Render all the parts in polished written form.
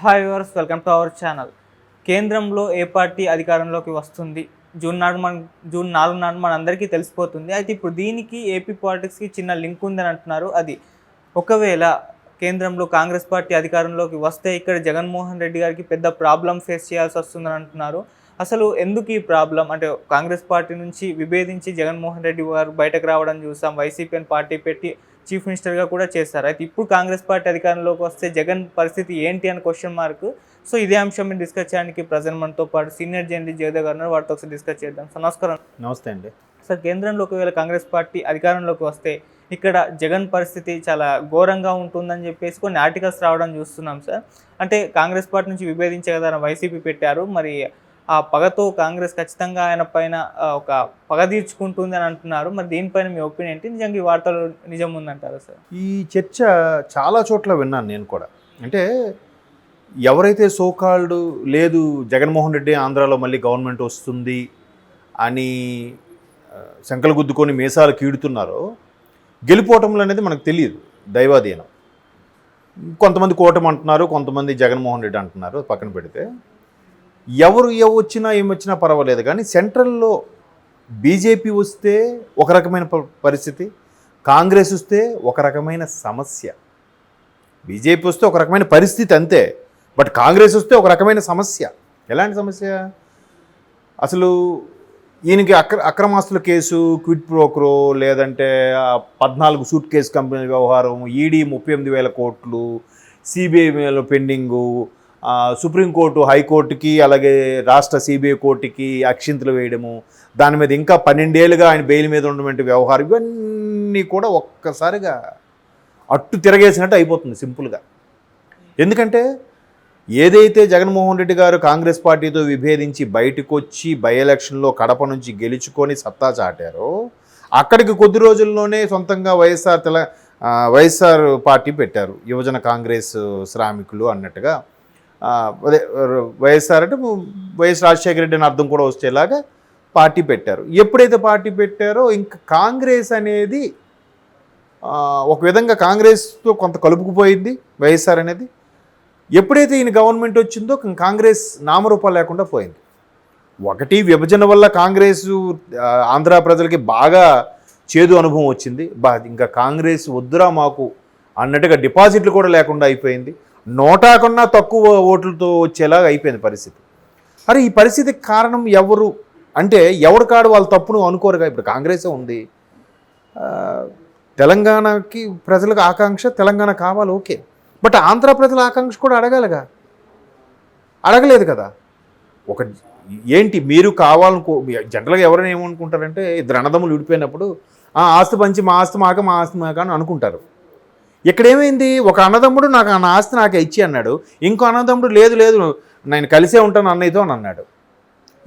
Hi viewers, welcome to our channel. కేంద్రంలో ఏ party అధికారంలోకి వస్తుంది జూన్ 4 నాడు మనందరికీ తెలిసిపోతుంది. అయితే ఇప్పుడు దీనికి ఏపీ పాలిటిక్స్కి చిన్న లింక్ ఉందని అంటున్నారు. అది ఒకవేళ కేంద్రంలో కాంగ్రెస్ పార్టీ అధికారంలోకి వస్తే ఇక్కడ జగన్మోహన్ రెడ్డి గారికి పెద్ద ప్రాబ్లం ఫేస్ చేయాల్సి వస్తుందని అంటున్నారు. అసలు ఎందుకు ఈ ప్రాబ్లం అంటే కాంగ్రెస్ పార్టీ నుంచి విభేదించి జగన్మోహన్ రెడ్డి గారు బయటకు రావడం చూసాం. వైసీపీని పార్టీ పెట్టి చీఫ్ మినిస్టర్గా కూడా చేస్తారు. అయితే ఇప్పుడు కాంగ్రెస్ పార్టీ అధికారంలోకి వస్తే జగన్ పరిస్థితి ఏంటి అని క్వశ్చన్ మార్క్. సో ఇదే అంశం మీద డిస్కస్ చేయడానికి ప్రజెంట్ మనతో పాటు సీనియర్ జర్నలిస్ట్ జయదేవ్ గారు ఉన్నారు. వాటితో ఒకసారి డిస్కస్ చేద్దాం. సార్ నమస్కారం. నమస్తే అండి. సార్, కేంద్రంలో ఒకవేళ కాంగ్రెస్ పార్టీ అధికారంలోకి వస్తే ఇక్కడ జగన్ పరిస్థితి చాలా ఘోరంగా ఉంటుందని చెప్పేసి కొన్ని ఆర్టికల్స్ రావడం చూస్తున్నాం సార్. అంటే కాంగ్రెస్ పార్టీ నుంచి విభేదించే కదా వైసీపీ పెట్టారు. మరి ఆ పగతో కాంగ్రెస్ ఖచ్చితంగా ఆయన పైన ఒక పగ తీర్చుకుంటుంది అని అంటున్నారు. మరి దీనిపైన మీ ఒపీనియన్ ఏంటి? నిజంగా ఈ వార్తలు నిజం ఉందంటారా సార్? ఈ చర్చ చాలా చోట్ల విన్నాను నేను కూడా. అంటే ఎవరైతే సోకాల్డ్ లేదు జగన్మోహన్ రెడ్డి ఆంధ్రాలో మళ్ళీ గవర్నమెంట్ వస్తుంది అని శంకలు గుద్దుకొని మీసాలు కీడుతున్నారో, గెలిపోవటంలో అనేది మనకు తెలియదు, దైవాధీనం. కొంతమంది కూటమి అంటున్నారు, కొంతమంది జగన్మోహన్ రెడ్డి అంటున్నారు. పక్కన పెడితే ఎవరు వచ్చినా ఏమొచ్చినా పర్వాలేదు, కానీ సెంట్రల్లో బీజేపీ వస్తే ఒక రకమైన పరిస్థితి, కాంగ్రెస్ వస్తే ఒక రకమైన సమస్య. బీజేపీ వస్తే ఒక రకమైన పరిస్థితి అంతే, బట్ కాంగ్రెస్ వస్తే ఒక రకమైన సమస్య. ఎలాంటి సమస్య? అసలు ఈయనకి అక్రమాస్తుల కేసు, క్విడ్ ప్రోక్రో, లేదంటే 14 సూట్ కేసు కంపెనీ వ్యవహారం, ఈడీ 38,000 కోట్లు, సిబిఐలో పెండింగు, సుప్రీంకోర్టు హైకోర్టుకి అలాగే రాష్ట్ర సిబిఐ కోర్టుకి అక్షింతలు వేయడము, దాని మీద ఇంకా 12 ఏళ్ళుగా ఆయన బెయిల్ మీద ఉన్నటువంటి వ్యవహారం, ఇవన్నీ కూడా ఒక్కసారిగా అట్టు తిరగేసినట్టు అయిపోతుంది సింపుల్గా. ఎందుకంటే ఏదైతే జగన్మోహన్ రెడ్డి గారు కాంగ్రెస్ పార్టీతో విభేదించి బయటకు వచ్చి బై ఎలక్షన్లో కడప నుంచి గెలుచుకొని సత్తా చాటారో, అక్కడికి కొద్ది రోజుల్లోనే సొంతంగా వైఎస్ఆర్ పార్టీ పెట్టారు. యువజన కాంగ్రెస్ శ్రామికులు అన్నట్టుగా, అదే వైఎస్ఆర్ అంటే వైఎస్ రాజశేఖర రెడ్డి అని అర్థం కూడా వచ్చేలాగా పార్టీ పెట్టారు. ఎప్పుడైతే పార్టీ పెట్టారో ఇంకా కాంగ్రెస్ అనేది ఒక విధంగా కాంగ్రెస్తో కొంత కలుపుకుపోయింది వైఎస్ఆర్ అనేది. ఎప్పుడైతే ఈయన గవర్నమెంట్ వచ్చిందో కాంగ్రెస్ నామరూపాలు లేకుండా పోయింది. ఒకటి, విభజన వల్ల కాంగ్రెస్ ఆంధ్ర ప్రజలకి బాగా చేదు అనుభవం వచ్చింది. ఇంకా కాంగ్రెస్ వద్దురా మాకు అన్నట్టుగా డిపాజిట్లు కూడా లేకుండా అయిపోయింది. నోటా కన్నా తక్కువ ఓట్లతో వచ్చేలాగా అయిపోయింది పరిస్థితి. అరే ఈ పరిస్థితికి కారణం ఎవరు అంటే, ఎవరు కాడు వాళ్ళ తప్పును అనుకోరుగా. ఇప్పుడు కాంగ్రెసే ఉంది, తెలంగాణకి ప్రజలకు ఆకాంక్ష తెలంగాణ కావాలి, ఓకే, బట్ ఆంధ్ర ప్రజల ఆకాంక్ష కూడా అడగాలిగా, అడగలేదు కదా. ఒక ఏంటి మీరు కావాలనుకో, జనరల్గా ఎవరైనా ఏమనుకుంటారంటే, ఇద్దరు అన్నదమ్ములు విడిపోయినప్పుడు ఆస్తి పంచి మా ఆస్తి మాక మా ఆస్తి మాక అని అనుకుంటారు. ఇక్కడ ఏమైంది, ఒక అన్నదమ్ముడు నాకు నా ఆస్తి నాకే ఇచ్చి అన్నాడు, ఇంకో అన్నదమ్ముడు లేదు లేదు నేను కలిసే ఉంటాను అన్నయ్యతో అని అన్నాడు.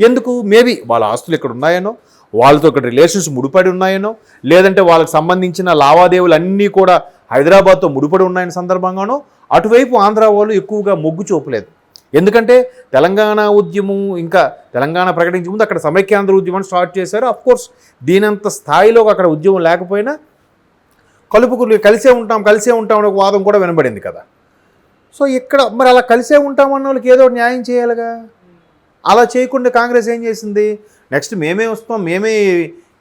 ఎందుకు? మేబీ వాళ్ళ ఆస్తులు ఇక్కడ ఉన్నాయనో, వాళ్ళతో ఇక్కడ రిలేషన్స్ ముడిపడి ఉన్నాయనో, లేదంటే వాళ్ళకి సంబంధించిన లావాదేవీలు అన్నీ కూడా హైదరాబాద్తో ముడిపడి ఉన్నాయని సందర్భంగానో అటువైపు ఆంధ్ర వాళ్ళు ఎక్కువగా మొగ్గు చూపలేదు. ఎందుకంటే తెలంగాణ ఉద్యమం ఇంకా తెలంగాణ ప్రకటించే ముందు అక్కడ సమైక్యాంధ్ర ఉద్యమాన్ని స్టార్ట్ చేశారు. అఫ్కోర్స్ దీనంత స్థాయిలో అక్కడ ఉద్యమం లేకపోయినా కలిసే ఉంటాం అనే ఒక వాదం కూడా వినబడింది కదా. సో ఇక్కడ మరి అలా కలిసే ఉంటామన్న వాళ్ళకి ఏదో న్యాయం చేయాలిగా. అలా చేయకుండా కాంగ్రెస్ ఏం చేసింది, నెక్స్ట్ మేమే వస్తాం, మేమే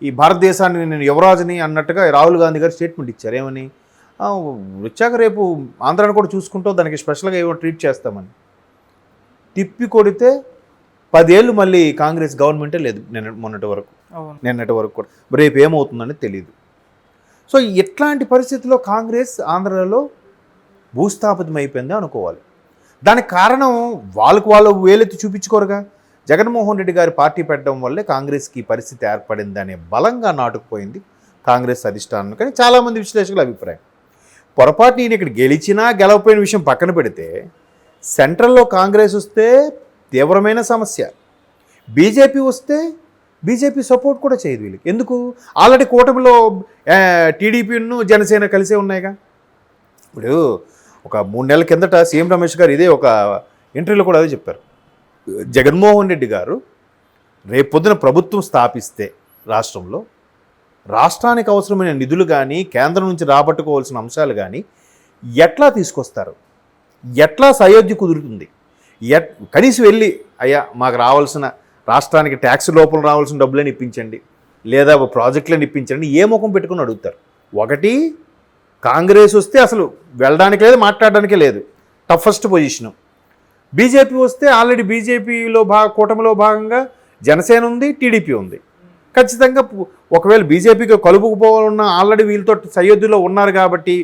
ఈ భారతదేశాన్ని నేను యువరాజుని అన్నట్టుగా రాహుల్ గాంధీ గారు స్టేట్మెంట్ ఇచ్చారు. ఏమని? వచ్చాక రేపు ఆంధ్రాని కూడా చూసుకుంటాం, దానికి స్పెషల్గా ఏమో ట్రీట్ చేస్తామని. తిప్పి కొడితే 10 ఏళ్ళు మళ్ళీ కాంగ్రెస్ గవర్నమెంటే లేదు నిన్నటి వరకు కూడా. రేపు ఏమవుతుందని తెలియదు. సో ఇట్లాంటి పరిస్థితుల్లో కాంగ్రెస్ ఆంధ్రలో భూస్థాపితం అయిపోయింది అనుకోవాలి. దానికి కారణం వాళ్ళు వేలెత్తి చూపించుకోరుగా. జగన్మోహన్ రెడ్డి గారి పార్టీ పెట్టడం వల్లే కాంగ్రెస్కి పరిస్థితి ఏర్పడింది అనే బలంగా నాటుకుపోయింది కాంగ్రెస్ అధిష్టానం. కానీ చాలామంది విశ్లేషకుల అభిప్రాయం, పొరపాటు నేను ఇక్కడ గెలిచినా గెలవపోయిన విషయం పక్కన పెడితే, సెంట్రల్లో కాంగ్రెస్ వస్తే తీవ్రమైన సమస్య, బీజేపీ వస్తే బీజేపీ సపోర్ట్ కూడా చేయదు వీళ్ళకి. ఎందుకు? ఆల్రెడీ కూటమిలో టీడీపీను జనసేన కలిసే ఉన్నాయిగా. ఇప్పుడు ఒక 3 నెలల కిందట సీఎం రమేష్ గారు ఇదే ఒక ఇంటర్వ్యూలో కూడా అదే చెప్పారు. జగన్మోహన్ రెడ్డి గారు రేపు పొద్దున ప్రభుత్వం స్థాపిస్తే రాష్ట్రంలో, రాష్ట్రానికి అవసరమైన నిధులు కానీ కేంద్రం నుంచి రాబట్టుకోవాల్సిన అంశాలు కానీ ఎట్లా తీసుకొస్తారు, ఎట్లా సయోధ్య కుదురుతుంది? కనీసం వెళ్ళి అయ్యా మాకు రావాల్సిన రాష్ట్రానికి ట్యాక్స్ లోపల రావాల్సిన డబ్బులని ఇప్పించండి, లేదా ప్రాజెక్టులను ఇప్పించండి, ఏ ముఖం పెట్టుకుని అడుగుతారు? ఒకటి, కాంగ్రెస్ వస్తే అసలు వెళ్ళడానికి లేదు, మాట్లాడడానికే లేదు, టఫెస్ట్ పొజిషను. బీజేపీ వస్తే ఆల్రెడీ బీజేపీలో కూటమిలో భాగంగా జనసేన ఉంది, టీడీపీ ఉంది. ఖచ్చితంగా ఒకవేళ బీజేపీకి కలుపుకుపోవాలన్న ఆల్రెడీ వీళ్ళతో సయోధ్యలో ఉన్నారు కాబట్టి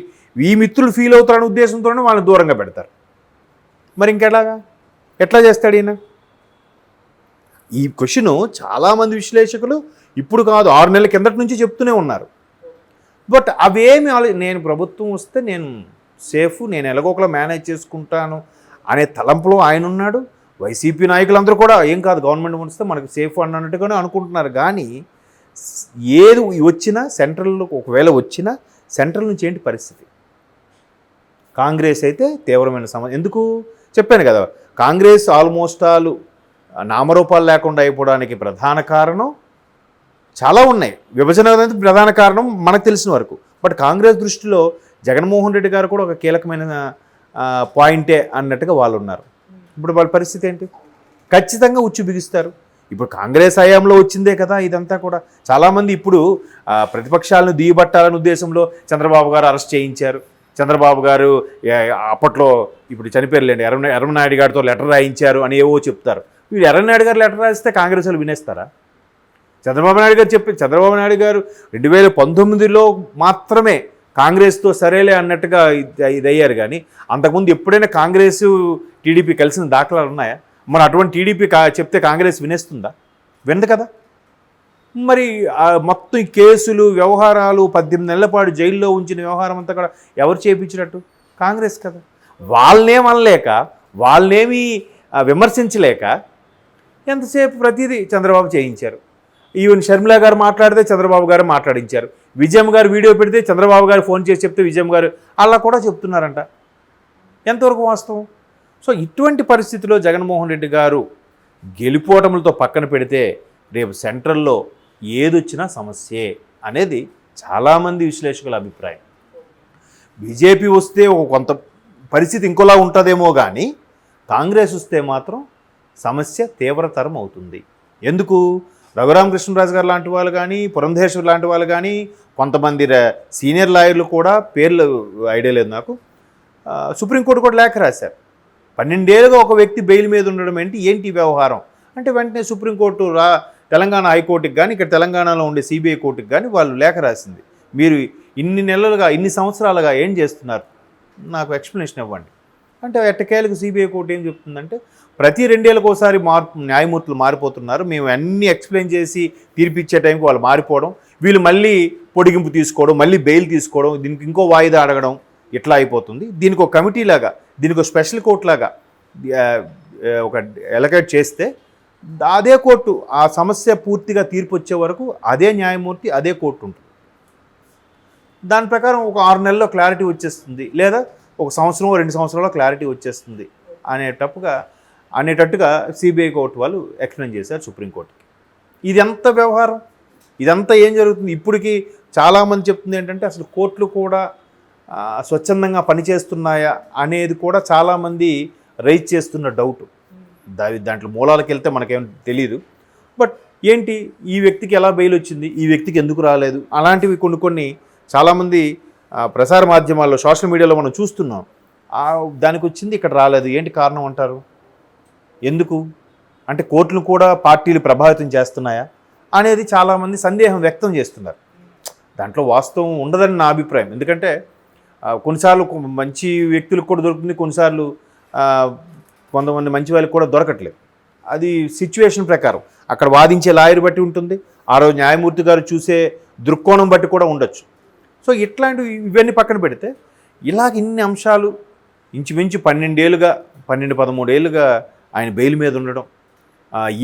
ఈ మిత్రులు ఫీల్ అవుతారనే ఉద్దేశంతోనే వాళ్ళని దూరంగా పెడతారు. మరి ఎట్లా చేస్తాడు ఈయన? ఈ క్వశ్చను చాలామంది విశ్లేషకులు ఇప్పుడు కాదు 6 నెలల కిందటి నుంచి చెప్తూనే ఉన్నారు. బట్ అవేమి నేను ప్రభుత్వం వస్తే నేను సేఫ్, నేను ఎలాగోకలా మేనేజ్ చేసుకుంటాను అనే తలంపులో ఆయన ఉన్నాడు. వైసీపీ నాయకులందరూ కూడా ఏం కాదు, గవర్నమెంట్ వస్తే మనకు సేఫ్ అన్నట్టుగానే అనుకుంటున్నారు. కానీ ఏది వచ్చినా సెంట్రల్లో, ఒకవేళ వచ్చినా సెంట్రల్ నుంచి ఏంటి పరిస్థితి? కాంగ్రెస్ అయితే తీవ్రమైన సమస్య. ఎందుకు చెప్పాను కదా, కాంగ్రెస్ ఆల్మోస్ట్ ఆల్ నామరూపాలు లేకుండా అయిపోవడానికి ప్రధాన కారణం చాలా ఉన్నాయి. విభజన అనేది ప్రధాన కారణం మనకు తెలిసిన వరకు. బట్ కాంగ్రెస్ దృష్టిలో జగన్మోహన్ రెడ్డి గారు కూడా ఒక కీలకమైన పాయింటే అన్నట్టుగా వాళ్ళు ఉన్నారు. ఇప్పుడు వాళ్ళ పరిస్థితి ఏంటి? ఖచ్చితంగా ఉచ్చు బిగిస్తారు. ఇప్పుడు కాంగ్రెస్ హయాంలో వచ్చిందే కదా ఇదంతా కూడా. చాలామంది ఇప్పుడు ప్రతిపక్షాలను దియబట్టాలనే ఉద్దేశంలో చంద్రబాబు గారు అరెస్ట్ చేయించారు. చంద్రబాబు గారు అప్పట్లో ఇప్పుడు చనిపోయారులేండి, ఎర్రమనాయుడు గారితో లెటర్ రాయించారు అని ఏవో చెప్తారు. వీళ్ళు ఎర్రనాయుడు గారు లెటర్ రాయిస్తే కాంగ్రెస్ వాళ్ళు వినేస్తారా? చంద్రబాబు నాయుడు గారు 2019లో మాత్రమే కాంగ్రెస్తో సరేలే అన్నట్టుగా ఇది అయ్యారు. కానీ అంతకుముందు ఎప్పుడైనా కాంగ్రెస్ టీడీపీ కలిసిన దాఖలాలు ఉన్నాయా? మరి అటువంటి టీడీపీ చెప్తే కాంగ్రెస్ వినేస్తుందా? వినదు కదా. మరి మొత్తం ఈ కేసులు, వ్యవహారాలు, 18 నెలల పాటు జైల్లో ఉంచిన వ్యవహారం అంతా కూడా ఎవరు చేయించినట్టు? కాంగ్రెస్ కదా. వాళ్ళనేమనలేక, వాళ్ళనేమి విమర్శించలేక ఎంతసేపు ప్రతిదీ చంద్రబాబు చేయించారు. ఈవెన్ షర్మిల గారు మాట్లాడితే చంద్రబాబు గారు మాట్లాడించారు. విజయమ్మ గారు వీడియో పెడితే చంద్రబాబు గారు ఫోన్ చేసి చెప్తే విజయమ్మ గారు అలా కూడా చెప్తున్నారంట. ఎంతవరకు వాస్తవం? సో ఇటువంటి పరిస్థితిలో జగన్మోహన్ రెడ్డి గారు గెలుపోవటములతో పక్కన పెడితే రేపు సెంట్రల్లో ఏదొచ్చినా సమస్యే అనేది చాలామంది విశ్లేషకుల అభిప్రాయం. బీజేపీ వస్తే కొంత పరిస్థితి ఇంకోలా ఉంటుందేమో, కానీ కాంగ్రెస్ వస్తే మాత్రం సమస్య తీవ్రతరం అవుతుంది. ఎందుకు? రఘురామకృష్ణరాజు గారు లాంటి వాళ్ళు కానీ, పురంధేశ్వర్ లాంటి వాళ్ళు కానీ, కొంతమంది సీనియర్ లాయర్లు కూడా, పేర్లు ఐడియా లేదు నాకు, సుప్రీంకోర్టు కూడా లేఖ రాశారు. 12 ఏళ్ళుగా ఒక వ్యక్తి బెయిల్ మీద ఉండడం ఏంటి వ్యవహారం అంటే వెంటనే సుప్రీంకోర్టు తెలంగాణ హైకోర్టుకి కానీ, ఇక్కడ తెలంగాణలో ఉండే సిబిఐ కోర్టుకి కానీ వాళ్ళు లేఖ రాసింది. మీరు ఇన్ని నెలలుగా, ఇన్ని సంవత్సరాలుగా ఏం చేస్తున్నారు, నాకు ఎక్స్ప్లెనేషన్ ఇవ్వండి అంటే ఎట్టకేలకు సిబిఐ కోర్టు ఏం చెప్తుందంటే, ప్రతి 2 ఏళ్ళకి ఒకసారి న్యాయమూర్తులు మారిపోతున్నారు, మేము అన్నీ ఎక్స్ప్లెయిన్ చేసి తీర్పిచ్చే టైంకి వాళ్ళు మారిపోవడం, వీళ్ళు మళ్ళీ పొడిగింపు తీసుకోవడం, మళ్ళీ బెయిల్ తీసుకోవడం, దీనికి ఇంకో వాయిదా అడగడం, ఇట్లా అయిపోతుంది. దీనికి ఒక కమిటీ లాగా, దీనికి ఒక స్పెషల్ కోర్టు లాగా ఒక ఎలకేట్ చేస్తే అదే కోర్టు ఆ సమస్య పూర్తిగా తీర్పు వచ్చే వరకు అదే న్యాయమూర్తి, అదే కోర్టు ఉంటుంది. దాని ప్రకారం ఒక 6 నెలల్లో క్లారిటీ వచ్చేస్తుంది, లేదా ఒక సంవత్సరం 2 సంవత్సరాల్లో క్లారిటీ వచ్చేస్తుంది అనేటట్టుగా సిబిఐ కోర్టు వాళ్ళు ఎక్స్ప్లెయిన్ చేశారు సుప్రీంకోర్టుకి. ఇదంతా వ్యవహారం, ఇదంతా ఏం జరుగుతుంది? ఇప్పటికీ చాలామంది చెప్తుంది ఏంటంటే అసలు కోర్టులు కూడా స్వచ్ఛందంగా పనిచేస్తున్నాయా అనేది కూడా చాలామంది రైజ్ చేస్తున్న డౌట్. దాంట్లో మూలాలకు వెళ్తే మనకేం తెలియదు. బట్ ఏంటి, ఈ వ్యక్తికి ఎలా బెయిల్ వచ్చింది, ఈ వ్యక్తికి ఎందుకు రాలేదు, అలాంటివి కొన్ని చాలామంది ప్రసార మాధ్యమాల్లో, సోషల్ మీడియాలో మనం చూస్తున్నాం. దానికి వచ్చింది, ఇక్కడ రాలేదు, ఏంటి కారణం అంటారు? ఎందుకు అంటే కోర్టులు కూడా పార్టీలు ప్రభావితం చేస్తున్నాయా అనేది చాలామంది సందేహం వ్యక్తం చేస్తున్నారు. దాంట్లో వాస్తవం ఉండదని నా అభిప్రాయం. ఎందుకంటే కొన్నిసార్లు మంచి వ్యక్తులకు కూడా దొరుకుతుంది, కొన్నిసార్లు కొంతమంది మంచి వాళ్ళకి కూడా దొరకట్లేదు. అది సిచ్యువేషన్ ప్రకారం అక్కడ వాదించే లాయర్ బట్టి ఉంటుంది, ఆ రోజు న్యాయమూర్తి గారు చూసే దృక్కోణం బట్టి కూడా ఉండొచ్చు. సో ఇట్లాంటివి ఇవన్నీ పక్కన పెడితే ఇలాగ ఇన్ని అంశాలు ఇంచుమించు 12-13 ఏళ్ళుగా ఆయన బెయిల్ మీద ఉండడం,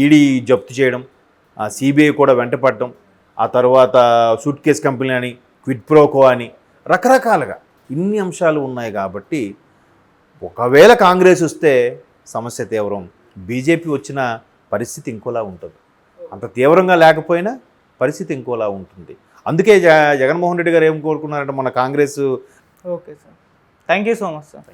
ఈడీ జప్తు చేయడం, సిబిఐ కూడా వెంటపడడం, ఆ తర్వాత సూట్ కేస్ కంపెనీ అని, క్విడ్ ప్రోకో అని, రకరకాలుగా ఇన్ని అంశాలు ఉన్నాయి. కాబట్టి ఒకవేళ కాంగ్రెస్ వస్తే సమస్య తీవ్రం, బీజేపీ వచ్చిన పరిస్థితి ఇంకోలా ఉంటుంది. అంత తీవ్రంగా లేకపోయినా పరిస్థితి ఇంకోలా ఉంటుంది. అందుకే జగన్మోహన్ రెడ్డి గారు ఏం కోరుకున్నారంటే మన Congress. Okay sir, thank you so much sir.